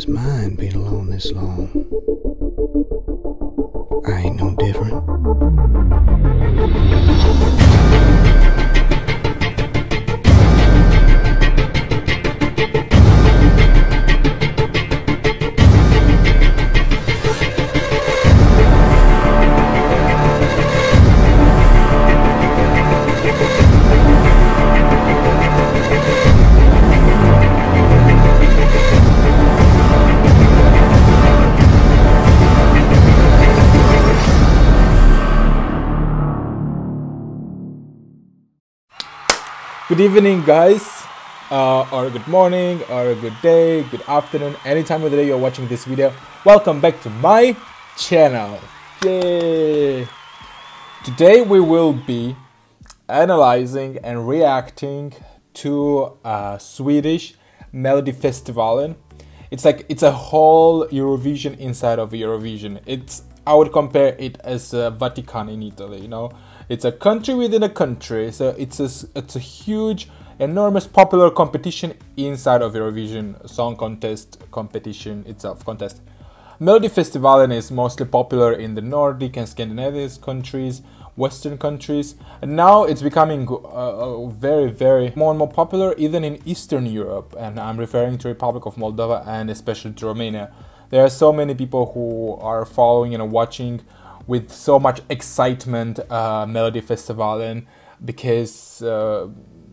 his mind being alone this long. I ain't no different. Good evening, guys, or good morning, or good day, good afternoon, any time of the day you're watching this video. Welcome back to my channel. Yay! Today we will be analyzing and reacting to Swedish Melodifestivalen. It's a whole Eurovision inside of Eurovision. I would compare it as Vatican in Italy, you know. It's a country within a country, so it's a huge, enormous, popular competition inside of Eurovision Song Contest competition itself. Melodifestivalen is mostly popular in the Nordic and Scandinavian countries, Western countries, and now it's becoming very more and more popular even in Eastern Europe, and I'm referring to Republic of Moldova and especially to Romania. There are so many people who are following and watching with so much excitement Melodifestivalen, because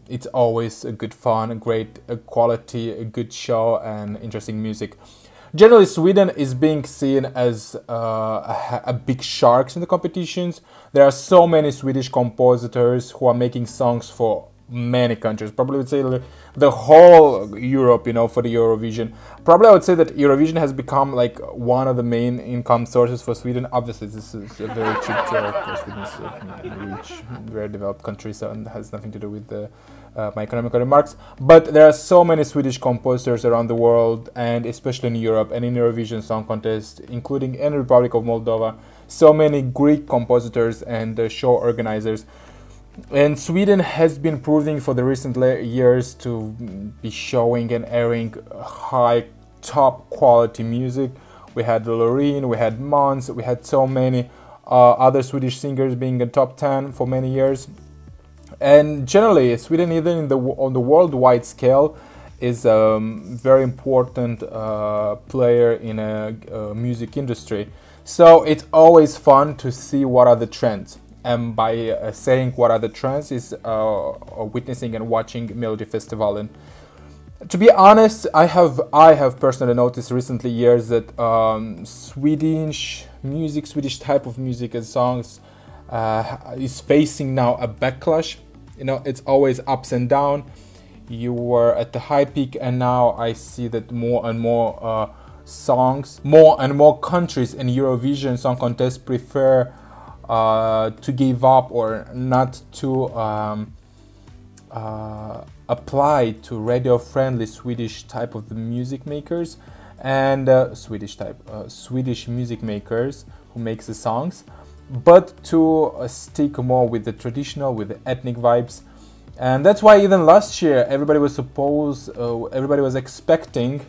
it's always a good fun, a great quality, a good show and interesting music. Generally, Sweden is being seen as a big sharks in the competitions. There are so many Swedish compositors who are making songs for many countries. Probably would say the whole Europe, you know, for the Eurovision. Probably I would say that Eurovision has become like one of the main income sources for Sweden. Obviously, this is a very cheap joke because Sweden is a rich, very developed country, so it has nothing to do with my economic remarks. But there are so many Swedish composers around the world, and especially in Europe and in Eurovision Song Contest, including in the Republic of Moldova. So many Greek compositors and show organizers. And Sweden has been proving for the recent years to be showing and airing high, top quality music. We had Loreen, we had Måns, we had so many other Swedish singers being in top 10 for many years. And generally, Sweden, even on the worldwide scale, is a very important player in a music industry. So it's always fun to see what are the trends. And by saying what are the trends is witnessing and watching Melodifestivalen. To be honest, I have personally noticed recently years that Swedish type of music and songs is facing now a backlash. You know, it's always ups and down. You were at the high peak, and now I see that more and more songs, more and more countries in Eurovision Song Contest prefer to give up or not to apply to radio-friendly Swedish type of the music makers and Swedish music makers who makes the songs, but to stick more with the traditional, with the ethnic vibes. And that's why even last year everybody was expecting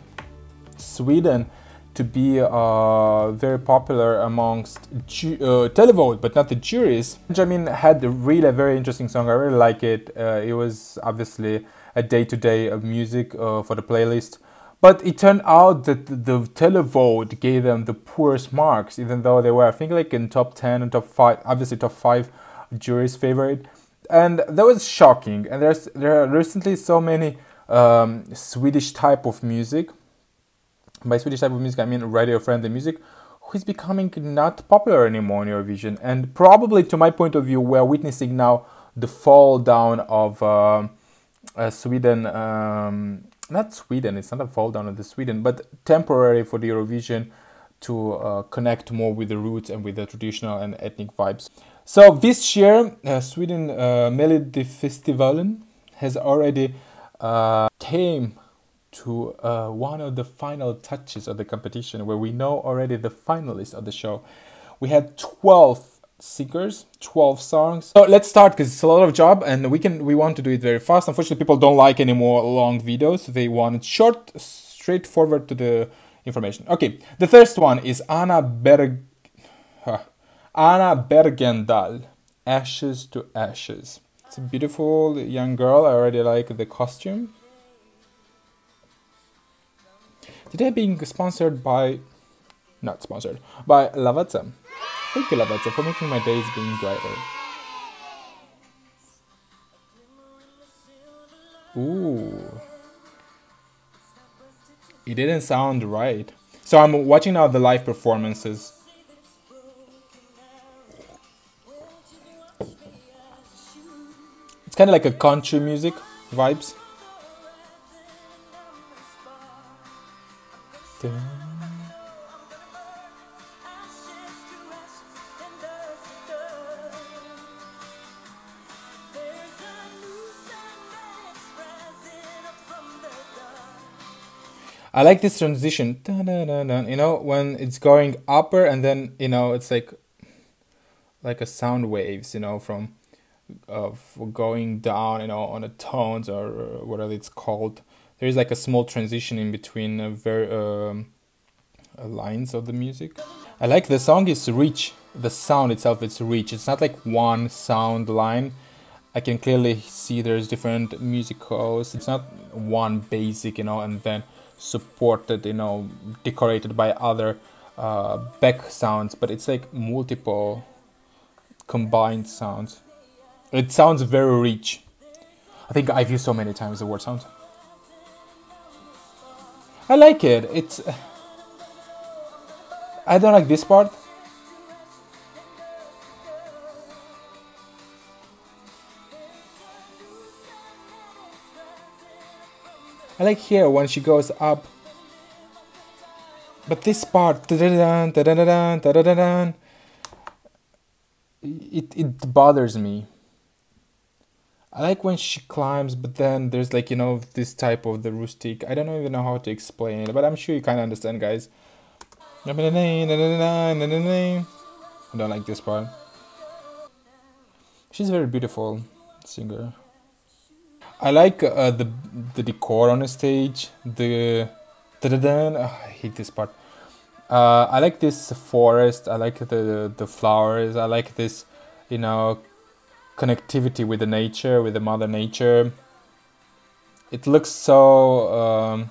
Sweden to be very popular amongst televote, but not the juries. Benjamin had really a very interesting song. I really like it. It was obviously a day-to-day of music for the playlist, but it turned out that the televote gave them the poorest marks, even though they were, I think, like in top 10 and top 5, obviously top 5 juries' favorite, and that was shocking. And there are recently so many Swedish type of music. By Swedish type of music, I mean radio-friendly music, who is becoming not popular anymore in Eurovision. And probably, to my point of view, we're witnessing now the fall down of Sweden. Not Sweden, it's not a fall down of the Sweden, but temporary for the Eurovision to connect more with the roots and with the traditional and ethnic vibes. So this year, Sweden Melodifestivalen has already came to one of the final touches of the competition, where we know already the finalists of the show. We had 12 singers, 12 songs. So let's start, because it's a lot of job and we want to do it very fast. Unfortunately, people don't like any more long videos. They want it short, straightforward to the information. Okay, the first one is Anna Bergendahl, Ashes to Ashes. It's a beautiful young girl. I already like the costume. Today being sponsored by, not sponsored, by Lavazza. Thank you, Lavazza, for making my days being brighter. Ooh. It didn't sound right. So I'm watching now the live performances. It's kind of like a country music vibes. I like this transition, you know, when it's going upper and then, you know, it's like a sound waves, you know, from going down, you know, on the tones or whatever it's called. There is like a small transition in between lines of the music. I like the song is rich. The sound itself is rich. It's not like one sound line. I can clearly see there's different musicals. It's not one basic, you know, and then supported, you know, decorated by other back sounds, but it's like multiple combined sounds. It sounds very rich. I think I've used so many times the word sound. I like it. I don't like this part. I like here when she goes up. But this part, it bothers me. I like when she climbs, but then there's like, you know, this type of the rustic. I don't even know how to explain it, but I'm sure you kind of understand, guys. I don't like this part. She's a very beautiful singer. I like the decor on the stage. I hate this part. I like this forest. I like the flowers. I like this, you know, connectivity with the nature, with the mother nature. It looks so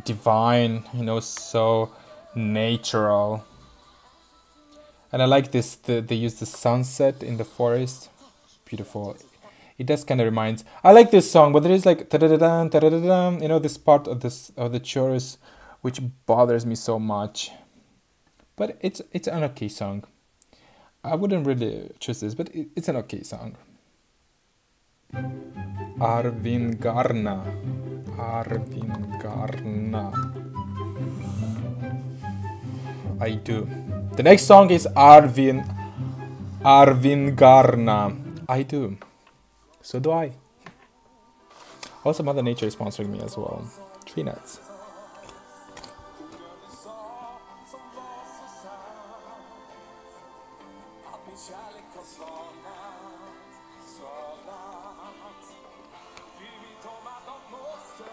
divine, you know, so natural. And I like this, they use the sunset in the forest. Beautiful. It does kind of reminds. I like this song, but there is like you know, this part of the chorus which bothers me so much. But it's an okay song. I wouldn't really choose this, but it's an okay song. Arvingarna. I do. The next song is Arvingarna. I do. So do I. Also, Mother Nature is sponsoring me as well. Tree nuts.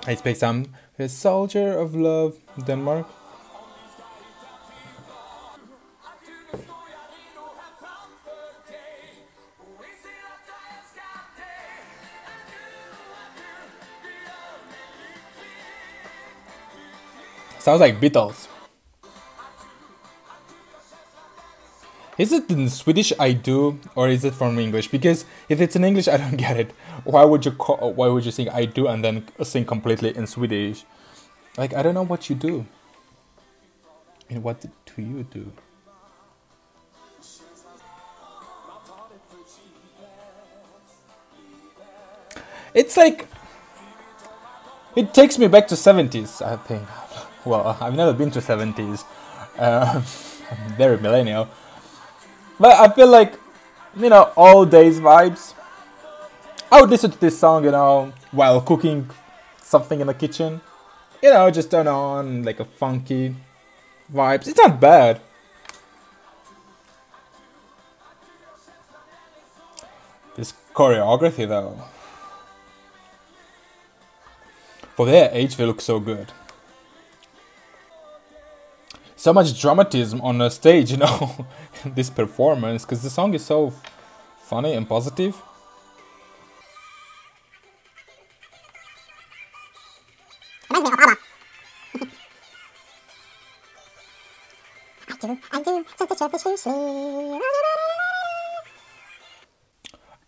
I speak some. A soldier of love, Denmark. Sounds like Beatles. Is it in Swedish I do, or is it from English? Because if it's in English, I don't get it. Why would you sing I do and then sing completely in Swedish? Like, I don't know what you do. And what do you do? It's like, it takes me back to 70s, I think. Well, I've never been to 70s. I'm very millennial. But I feel like, you know, all days vibes. I would listen to this song, you know, while cooking something in the kitchen. You know, just turn on like a funky vibes. It's not bad. This choreography though. For their age, they look so good. so much dramatism on the stage, you know, this performance, because the song is so funny and positive.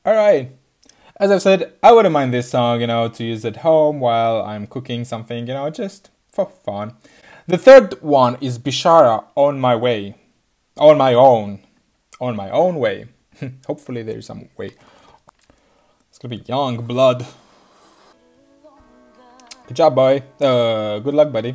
Alright, as I've said, I wouldn't mind this song, you know, to use at home while I'm cooking something, you know, just for fun. The third one is Bishara, On My Way. On my own way. Hopefully there's some way. It's gonna be young blood. Good job, boy. Good luck, buddy.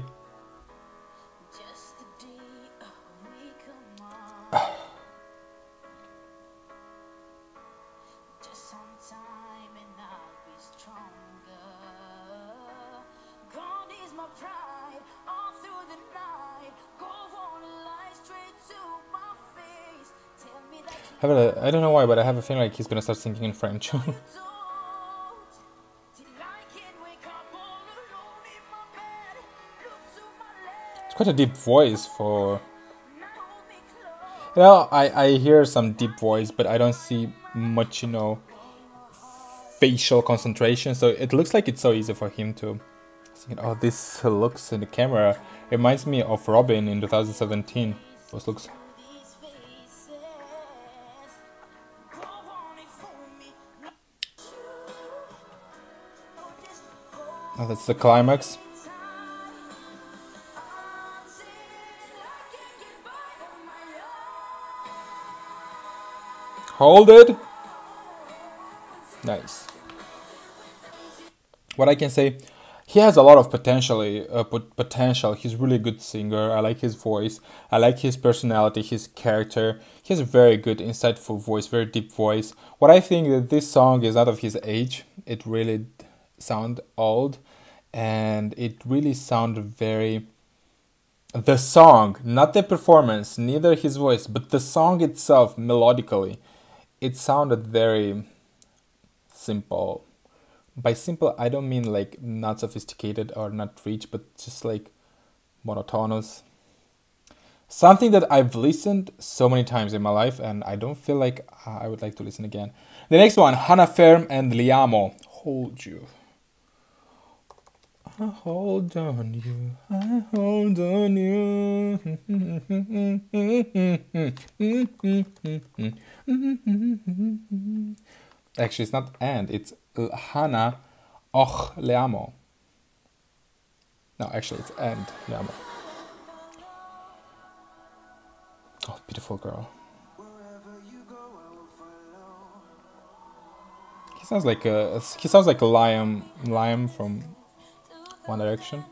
I don't know why, but I have a feeling like he's gonna start singing in French. It's quite a deep voice for... You know, I hear some deep voice, but I don't see much, you know, facial concentration, so it looks like it's so easy for him to sing. Oh, this looks in the camera reminds me of Robin in 2017. Those looks... Oh, that's the climax. Hold it. Nice. What I can say, he has a lot of potential. He's really a good singer. I like his voice. I like his personality, his character. He has a very good, insightful voice, very deep voice. What I think that this song is out of his age. It really sound old, and it really sounded very... The song, not the performance, neither his voice, but the song itself, melodically, it sounded very simple. By simple, I don't mean like not sophisticated or not rich, but just like monotonous. Something that I've listened so many times in my life, and I don't feel like I would like to listen again. The next one, Hanna, Ferm and LIAMOO, Hold You. I hold on you, I hold on you. Actually, it's not and, it's Hanna och LIAMOO. No, actually, it's and LIAMOO. Oh, beautiful girl. He sounds like a Liam from One Direction.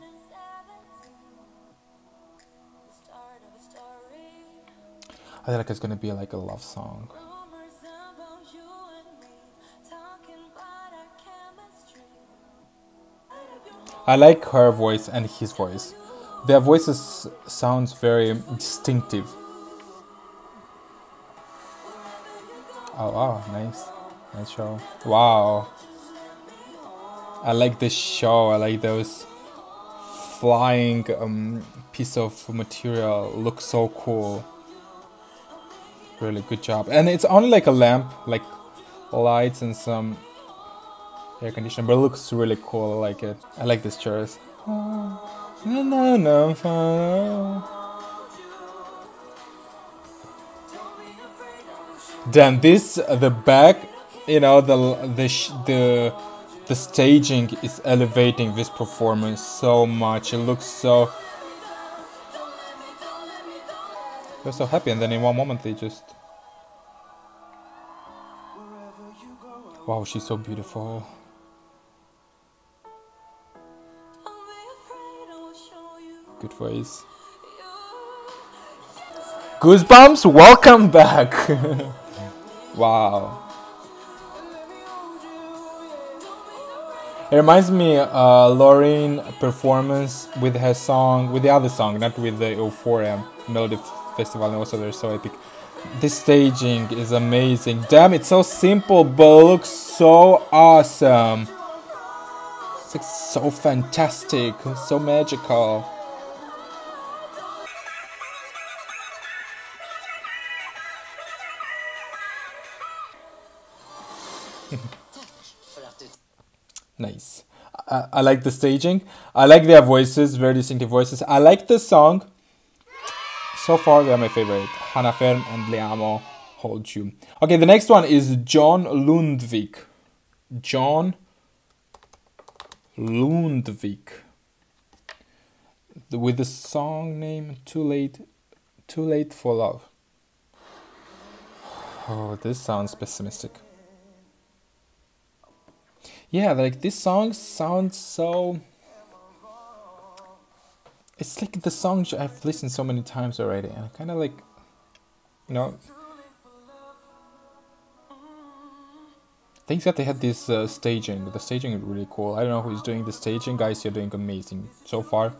I feel like it's gonna be like a love song. I like her voice and his voice. Their voices sounds very distinctive. Oh wow, nice show. Wow. I like this show. I like those flying piece of material. Looks so cool. Really good job. And it's only like a lamp, like lights and some air conditioner, but it looks really cool. I like it. I like this chorus. Then this, the back, you know, the staging is elevating this performance so much. It looks so... They're so happy, and then in one moment they just... Wow, she's so beautiful. Good voice. Goosebumps, welcome back! Wow. It reminds me Loreen performance with her song, with the other song, not with the Euphoria Melodifestivalen. Also, they're so epic. This staging is amazing. Damn, it's so simple, but it looks so awesome. It's like so fantastic, so magical. Nice. I like the staging. I like their voices, very distinctive voices. I like the song. So far, they are my favorite. Hanna, Ferm, and LIAMOO, Hold You. Okay, the next one is John Lundvik. John Lundvik. With the song name Too Late for Love. Oh, this sounds pessimistic. Yeah, like this song sounds so... It's like the song I've listened so many times already, and I kind of like, you know... Thanks God they had this staging. The staging is really cool. I don't know who's doing the staging. Guys, you're doing amazing so far.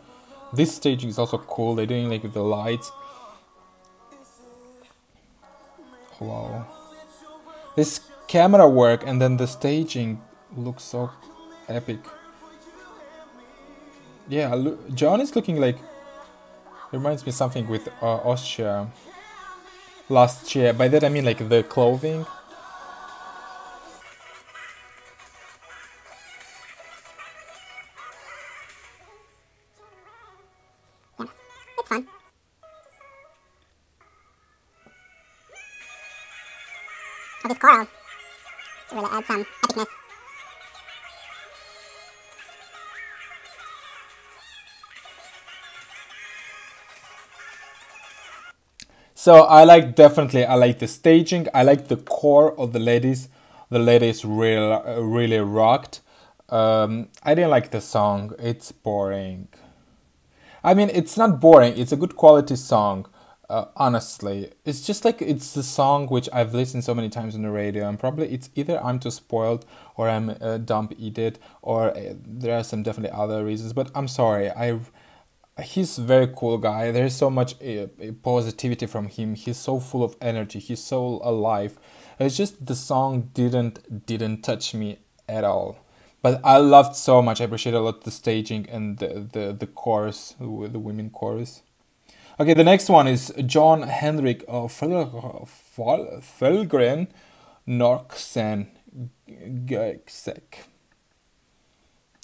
This staging is also cool. They're doing like the lights. Wow. This camera work and then the staging looks so epic. Yeah, John is looking like... Reminds me something with Austria last year. By that I mean like the clothing. It's fun. Oh, this choral to really add some epicness. So I like the staging. I like the core of the ladies. The ladies really rocked. I didn't like the song. It's boring. I mean, it's not boring. It's a good quality song. Honestly, it's just like it's the song which I've listened so many times on the radio, and probably it's either I'm too spoiled or I'm a dumb idiot, or there are some definitely other reasons. But I'm sorry, he's a very cool guy. There's so much positivity from him. He's so full of energy. He's so alive. It's just the song didn't touch me at all. But I loved so much. I appreciate a lot the staging and the chorus, the women chorus. Okay, the next one is John Henrik of Fjällgren, Norrsken, Goeksegh.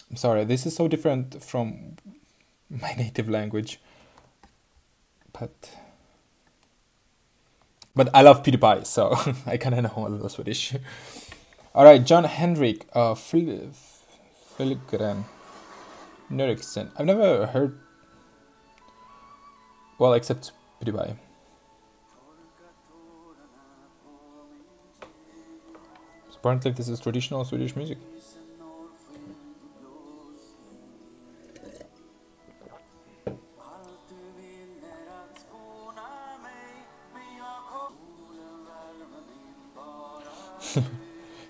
I'm sorry, this is so different from my native language, but I love PewDiePie, so I kind of know a little Swedish. All right, John Henrik Fjällgren, Norrsken. I've never heard, well, except PewDiePie. So apparently this is traditional Swedish music.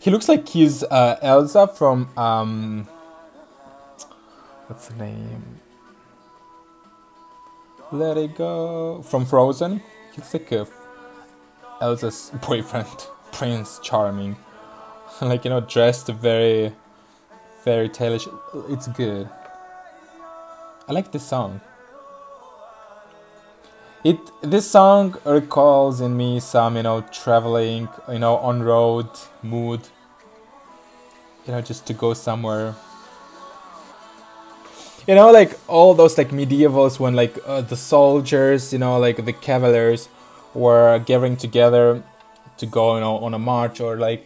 He looks like he's Elsa from what's the name? Let It Go, from Frozen. He's like Elsa's boyfriend, Prince Charming. Like, you know, dressed very fairy tale-ish. It's good. I like this song. This song recalls in me some, you know, traveling, you know, on road mood. You know, just to go somewhere. You know, like all those like medievals when like the soldiers, you know, like the cavaliers were gathering together to go, you know, on a march, or like,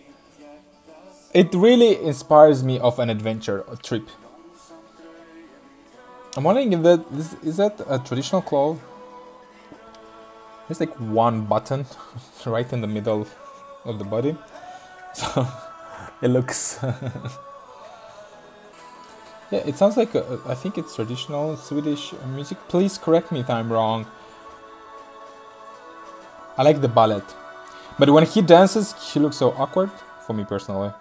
it really inspires me of an adventure, a trip. I'm wondering if is that a traditional cloth? There's like one button right in the middle of the body, so it looks yeah, it sounds like I think it's traditional Swedish music. Please correct me if I'm wrong. I like the ballet, but when he dances, he looks so awkward for me personally.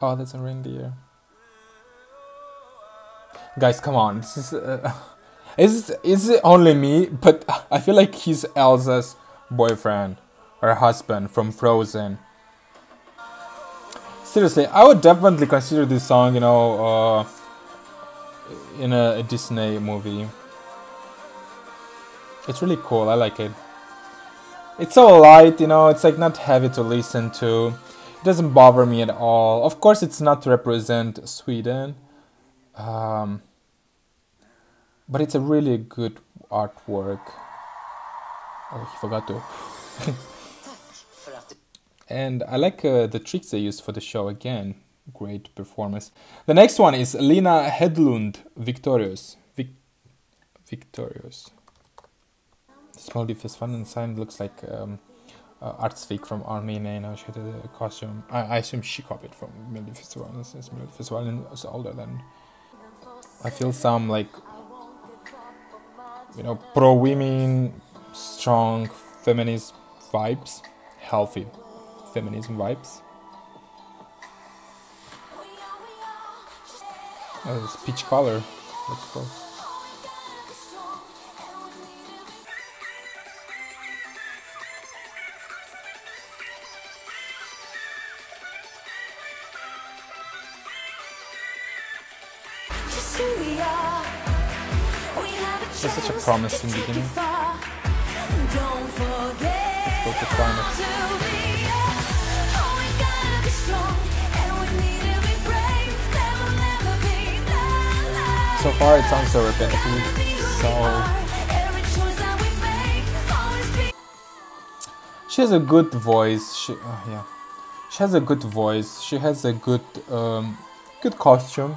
Oh, that's a reindeer. Guys, come on, this is is it only me? But I feel like he's Elsa's boyfriend or husband from Frozen. Seriously, I would definitely consider this song, you know, in a Disney movie. It's really cool. I like it. It's so light, you know. It's like not heavy to listen to. doesn't bother me at all. Of course, it's not to represent Sweden, but it's a really good artwork. Oh, he forgot to. And I like the tricks they used for the show again. Great performance. The next one is Lina Hedlund, Victorious. Victorious. This Melodifestivalen sign looks like Artsvik from Armenia. You know, she had a costume. I assume she copied from Melodifestivalen, since Melodifestivalen is older than. I feel some like, you know, pro-women, strong feminist vibes, healthy feminism vibes. Oh, it's peach color. Let's go. It's such a promising beginning. Let's go to climax. So far it sounds so repetitive, She has a good voice. She has a good voice. She has a good good costume.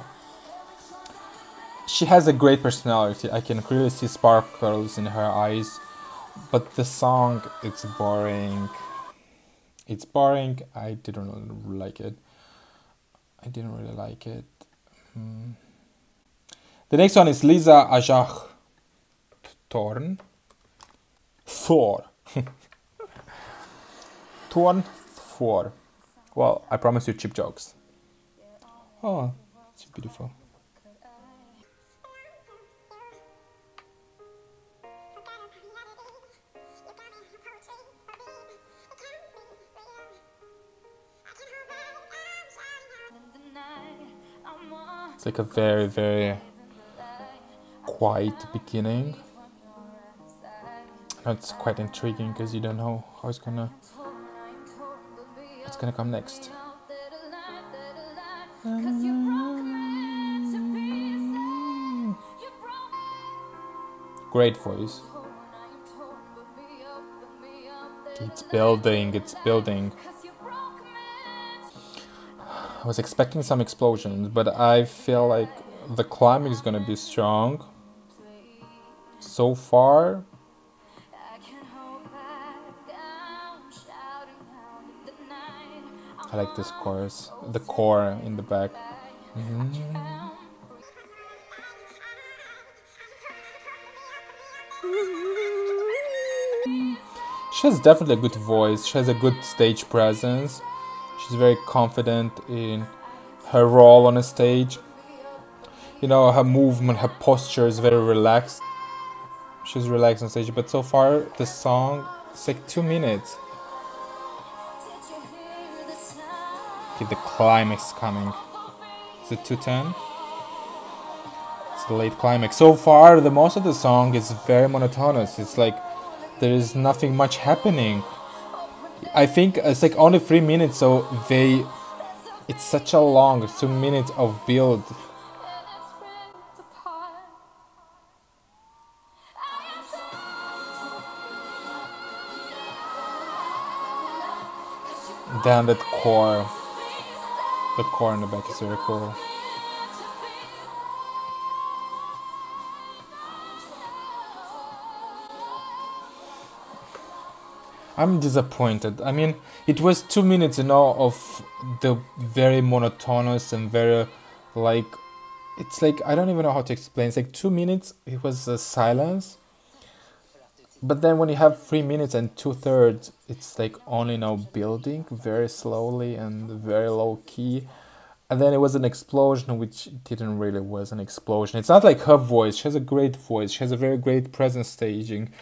She has a great personality. I can clearly see sparkles in her eyes. But the song, it's boring. It's boring. I didn't really like it. The next one is Lisa Ajach Thorn. Thor. Thorn 4. Well, I promise you cheap jokes. Oh, it's beautiful. It's like a very, very quiet beginning. It's quite intriguing because you don't know how it's gonna come next. Great voice. It's building. I was expecting some explosions, but I feel like the climbing is gonna be strong. So far, I like this chorus, the core in the back. She has definitely a good voice. She has a good stage presence. She's very confident in her role on a stage. You know, her movement, her posture is very relaxed. She's relaxed on stage, but so far the song, it's like 2 minutes. Okay, the climax coming. Is it 2:10? It's the late climax. So far, the most of the song is very monotonous. It's like there is nothing much happening. I think it's like only 3 minutes, so it's such a long 2 minutes of build. Then that core, the core in the back is very cool. I'm disappointed. I mean, it was 2 minutes, you know, of the very monotonous and very, like, it's like, I don't even know how to explain. It's like 2 minutes, it was a silence. But then when you have 3 minutes and 2/3, it's like only now building very slowly and very low key. And then it was an explosion, which didn't really was an explosion. It's not like her voice. She has a great voice. She has a very great presence staging.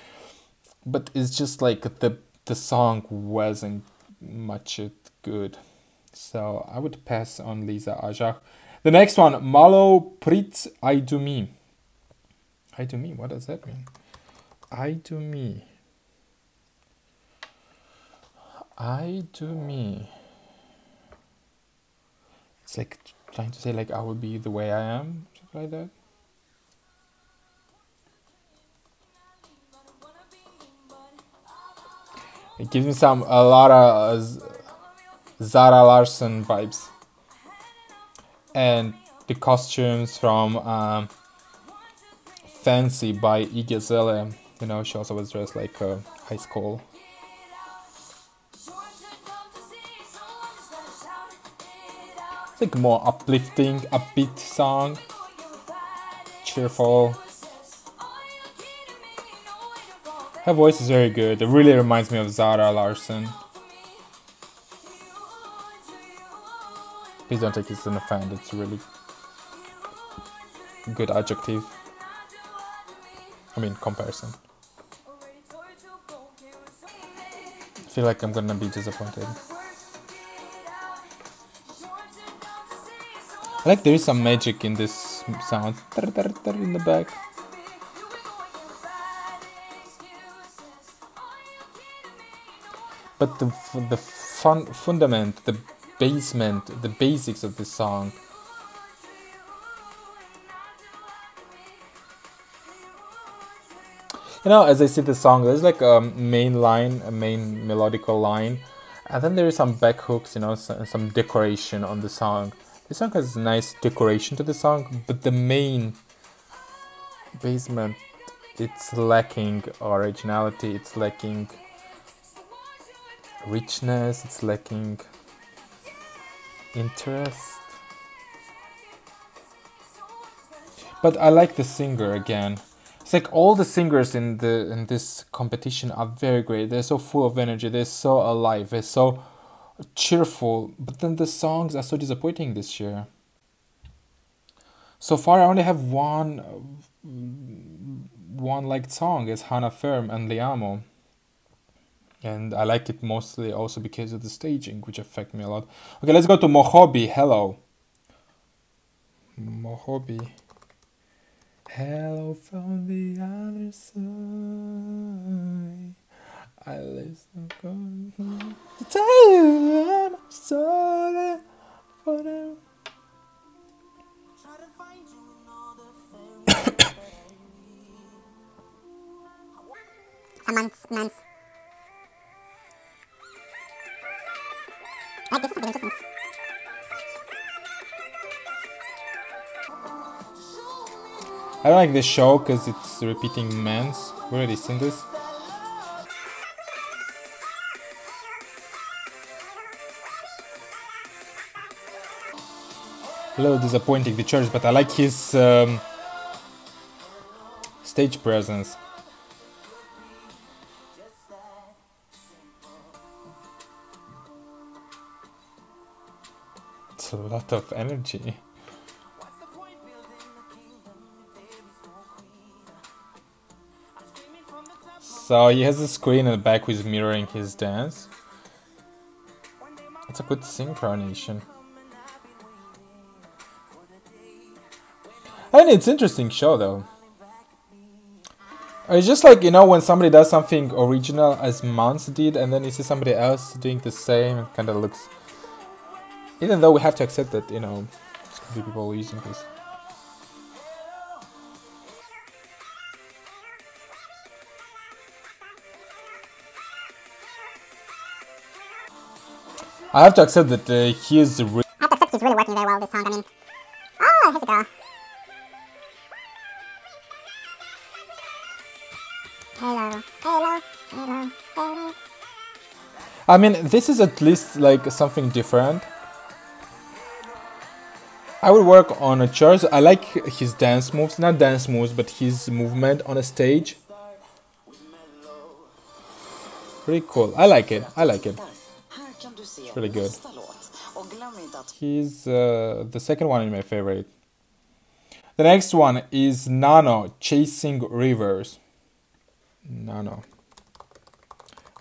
But it's just like the song wasn't much good. So I would pass on Lisa Ajach. The next one, Malou, Prytz, I Do Me. I Do Me, what does that mean? I Do Me. I Do Me. It's like trying to say like I will be the way I am, something like that. It gives me a lot of Zara Larsson vibes, and the costumes from Fancy by Igezelle. You know, she also was dressed like a high school. It's like more uplifting, upbeat song, cheerful. Her voice is very good. It really reminds me of Zara Larsson. Please don't take this as an offense. It's a really good adjective. I mean, comparison. I feel like I'm gonna be disappointed. I like there is some magic in this sound in the back. But the fundament, the basement, the basics of this song. You know, as I see the song, there's like a main line, a main melodical line, and then there is some back hooks, you know, some decoration on the song. The song has nice decoration to the song, but the main basement, it's lacking originality, it's lacking richness, it's lacking interest. But I like the singer again. It's like all the singers in this competition are very great. They're so full of energy, they're so alive, they're so cheerful, but then the songs are so disappointing this year. So far I only have one liked song, is Hanna, Ferm and LIAMOO. And I like it mostly also because of the staging, which affect me a lot. Okay, let's go to Mohombi, Hello. Mohombi. Hello from the other side. I listen to tell you I'm sorry for them. Months. Like this is something interesting. I don't like this show because it's repeating mans. We already seen this. A little disappointing, the choice, but I like his stage presence. It's a lot of energy. So he has a screen in the back who's mirroring his dance. It's a good synchronization. I mean, it's an interesting show though. It's just like, you know, when somebody does something original as Mans did and then you see somebody else doing the same, it kind of looks... Even though we have to accept that, you know, there's gonna be people using this. I have to accept that he is... I have to accept he's really working very well this song, I mean... Oh, here's a girl. Hello. I mean, this is at least like something different. I would work on a chorus. I like his dance moves, not dance moves, but his movement on a stage. Pretty cool. I like it. It's really good. He's the second one in my favorite. The next one is Nano, Chasing Rivers. Nano.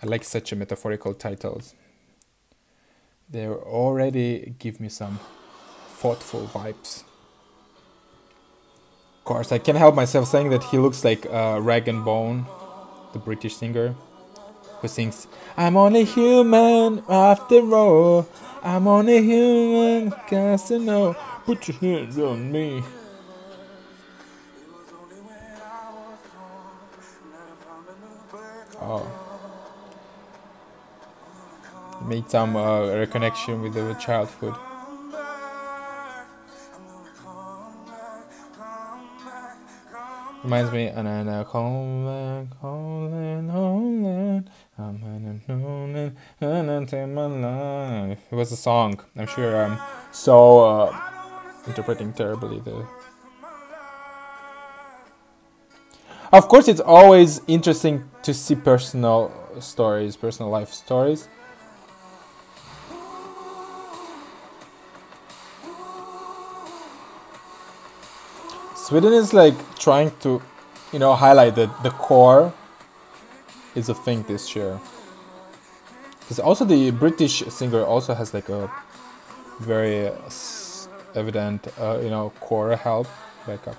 I like such a metaphorical titles. They already give me some thoughtful vibes. Of course, I can't help myself saying that he looks like Rag and Bone, the British singer, who sings, I'm only human after all. I'm only human, cause to know. Put your hands on me. Oh. Made some reconnection with the childhood. Reminds me, and then homeland, homeland, homeland. I'm in homeland, and take my life. It was a song. I'm sure I'm so interpreting terribly the. Of course, it's always interesting to see personal stories, personal life stories. Sweden is like trying to, you know, highlight that the core is a thing this year. Because also the British singer also has like a very evident, you know, core help backup.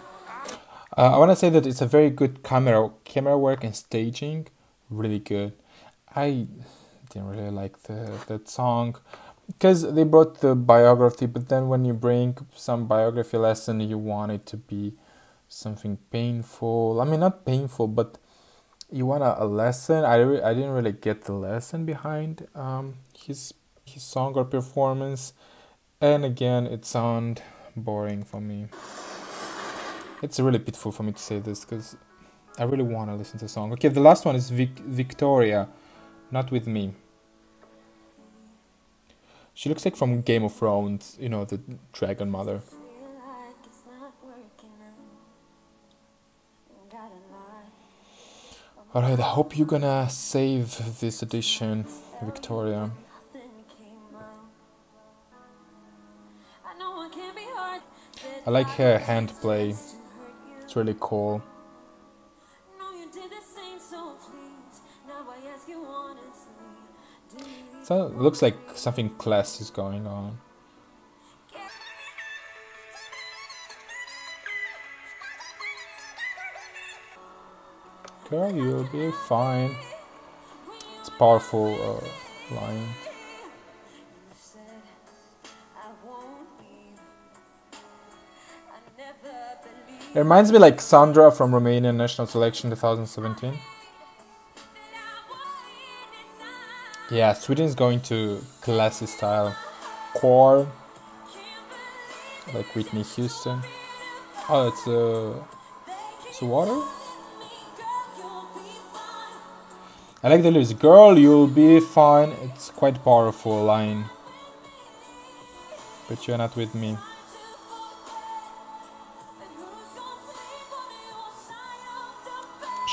I want to say that it's a very good camera work and staging, really good. I didn't really like that song because they brought the biography, but then when you bring some biography lesson, you want it to be something painful. I mean, not painful, but you want a lesson. I didn't really get the lesson behind his song or performance, and again, it sounded boring for me. It's really pitiful for me to say this because I really want to listen to the song. Okay, the last one is Wiktoria, Not With Me. She looks like from Game of Thrones, you know, the dragon mother. Alright, I hope you're gonna save this edition, Wiktoria. I like her hand play. It's really cool. So it looks like something classy is going on. Girl, you'll be fine. It's a powerful line. It reminds me like Sandra from Romanian National Selection 2017. Yeah, Sweden's going to classy style. Core. Like Whitney Houston. Oh, it's water? I like the lyrics. Girl, you'll be fine. It's quite powerful line. But you're not with me.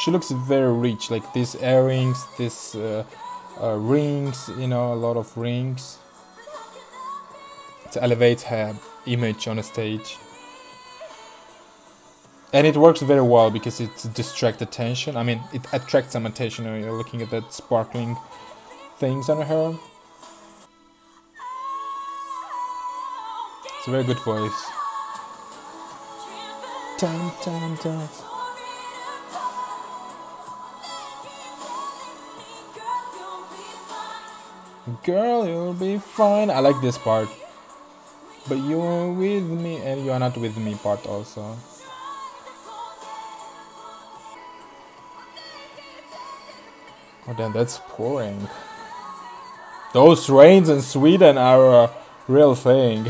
She looks very rich, like these earrings, this rings, you know, a lot of rings. It elevates her image on a stage. And it works very well because it distracts attention. I mean, it attracts some attention when you're looking at that sparkling things on her. It's a very good voice. Dun, dun, dun. Girl, you'll be fine. I like this part. But you're with me and you're not with me part also. Oh damn, that's pouring. Those rains in Sweden are a real thing.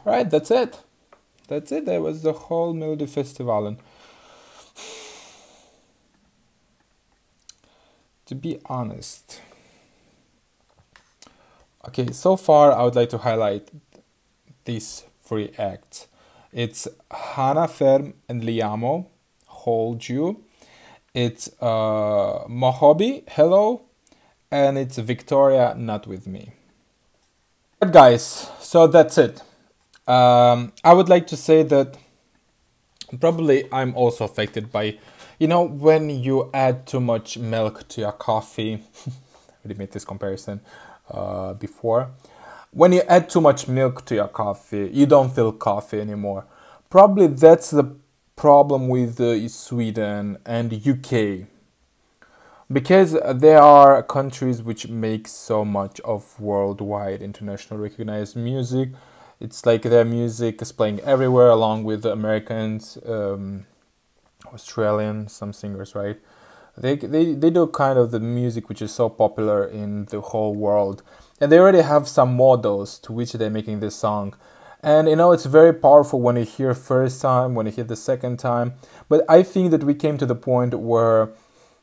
Right, that's it. That's it. That was the whole Melodifestivalen. To be honest. Okay, so far I would like to highlight these three acts. It's Hanna, Ferm and LIAMOO, Hold You. It's Mohombi, Hello. And it's Wiktoria, Not With Me. But guys, so that's it. I would like to say that probably I'm also affected by, you know, when you add too much milk to your coffee. I already made this comparison before. When you add too much milk to your coffee, you don't feel coffee anymore. Probably that's the problem with Sweden and UK, because there are countries which make so much of worldwide international recognized music. It's like their music is playing everywhere, along with the Americans, Australian, some singers, right? They do kind of the music which is so popular in the whole world, and they already have some models to which they're making this song. And you know, it's very powerful when you hear first time, when you hear the second time. But I think that we came to the point where,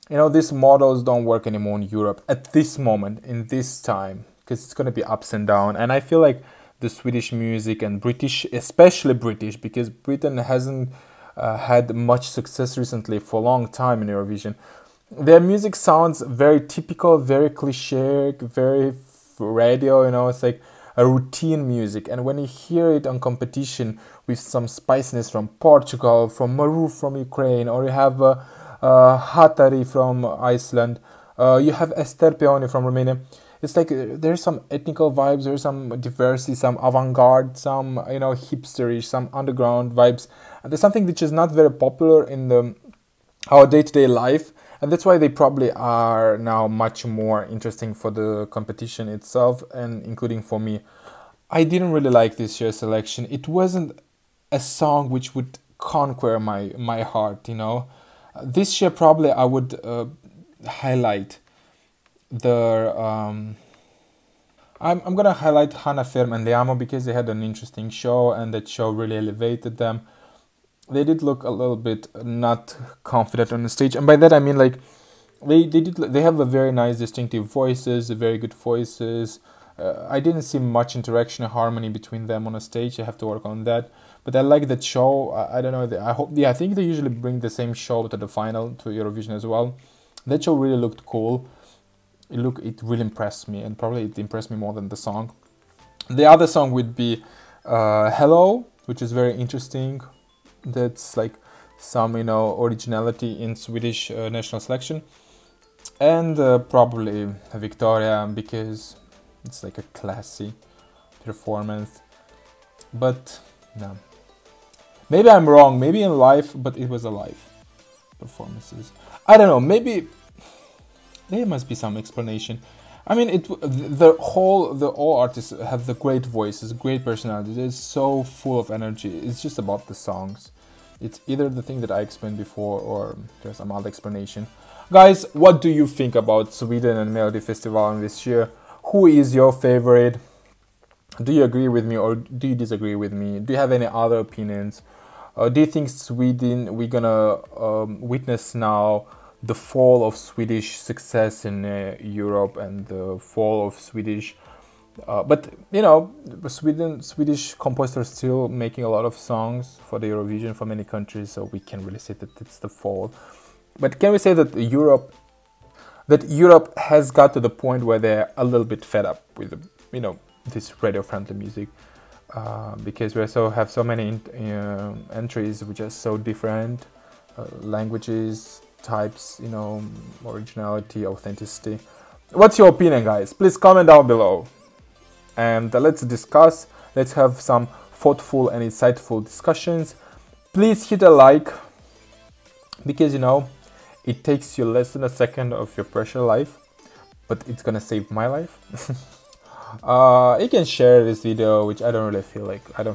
you know, these models don't work anymore in Europe at this moment, in this time, because it's going to be ups and down. And I feel like the Swedish music and British, especially British, because Britain hasn't had much success recently for a long time in Eurovision. Their music sounds very typical, very cliche, very radio, you know, it's like a routine music. And when you hear it on competition with some spiciness from Portugal, from Malou from Ukraine, or you have Hatari from Iceland, you have Ester Peoni from Romania, it's like there's some ethnical vibes, there's some diversity, some avant-garde, some, you know, hipsterish, some underground vibes. And there's something which is not very popular in our day-to-day life. And that's why they probably are now much more interesting for the competition itself, and including for me. I didn't really like this year's selection. It wasn't a song which would conquer my heart, you know. This year probably I would highlight the... I'm gonna highlight Hanna, Ferm and LIAMOO, because they had an interesting show, and that show really elevated them. They did look a little bit not confident on the stage, and by that I mean like they have a very nice distinctive voices, very good voices. I didn't see much interaction and harmony between them on a stage. I have to work on that, but I like that show. I don't know. I think they usually bring the same show to the final, to Eurovision as well. That show really looked cool. It really impressed me, and probably it impressed me more than the song. The other song would be Hello, which is very interesting. That's like some, you know, originality in Swedish national selection. And probably Wiktoria, because it's like a classy performance. But no, maybe I'm wrong, maybe in live, but it was a live performances. I don't know, maybe there must be some explanation. I mean, all artists have the great voices, great personalities. It's so full of energy. It's just about the songs. It's either the thing that I explained before, or there's some other explanation. Guys, what do you think about Sweden and Melodifestivalen this year? Who is your favorite? Do you agree with me, or do you disagree with me? Do you have any other opinions? Do you think Sweden, we're gonna witness now the fall of Swedish success in Europe, and the fall of Swedish, but you know, Swedish composers still making a lot of songs for the Eurovision for many countries, so we can't really say that it's the fall. But can we say that Europe has got to the point where they're a little bit fed up with, you know, this radio-friendly music, because we also have so many entries which are so different, languages, types, you know, originality, authenticity. What's your opinion, guys? Please comment down below, and let's discuss. Let's have some thoughtful and insightful discussions. Please hit a like, because you know, it takes you less than a second of your precious life, but it's gonna save my life. You can share this video, which I don't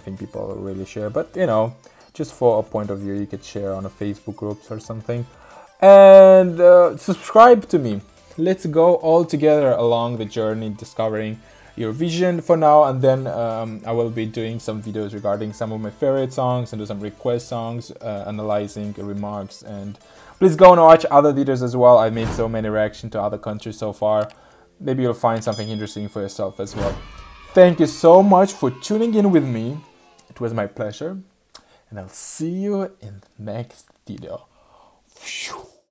think people really share, but you know, just for a point of view, you could share on a Facebook groups or something. And subscribe to me. Let's go all together along the journey discovering Eurovision for now, and then I will be doing some videos regarding some of my favorite songs, and do some request songs, analyzing remarks. And please go and watch other videos as well. I made so many reactions to other countries so far. Maybe you'll find something interesting for yourself as well. Thank you so much for tuning in with me. It was my pleasure, and I'll see you in the next video. Phew.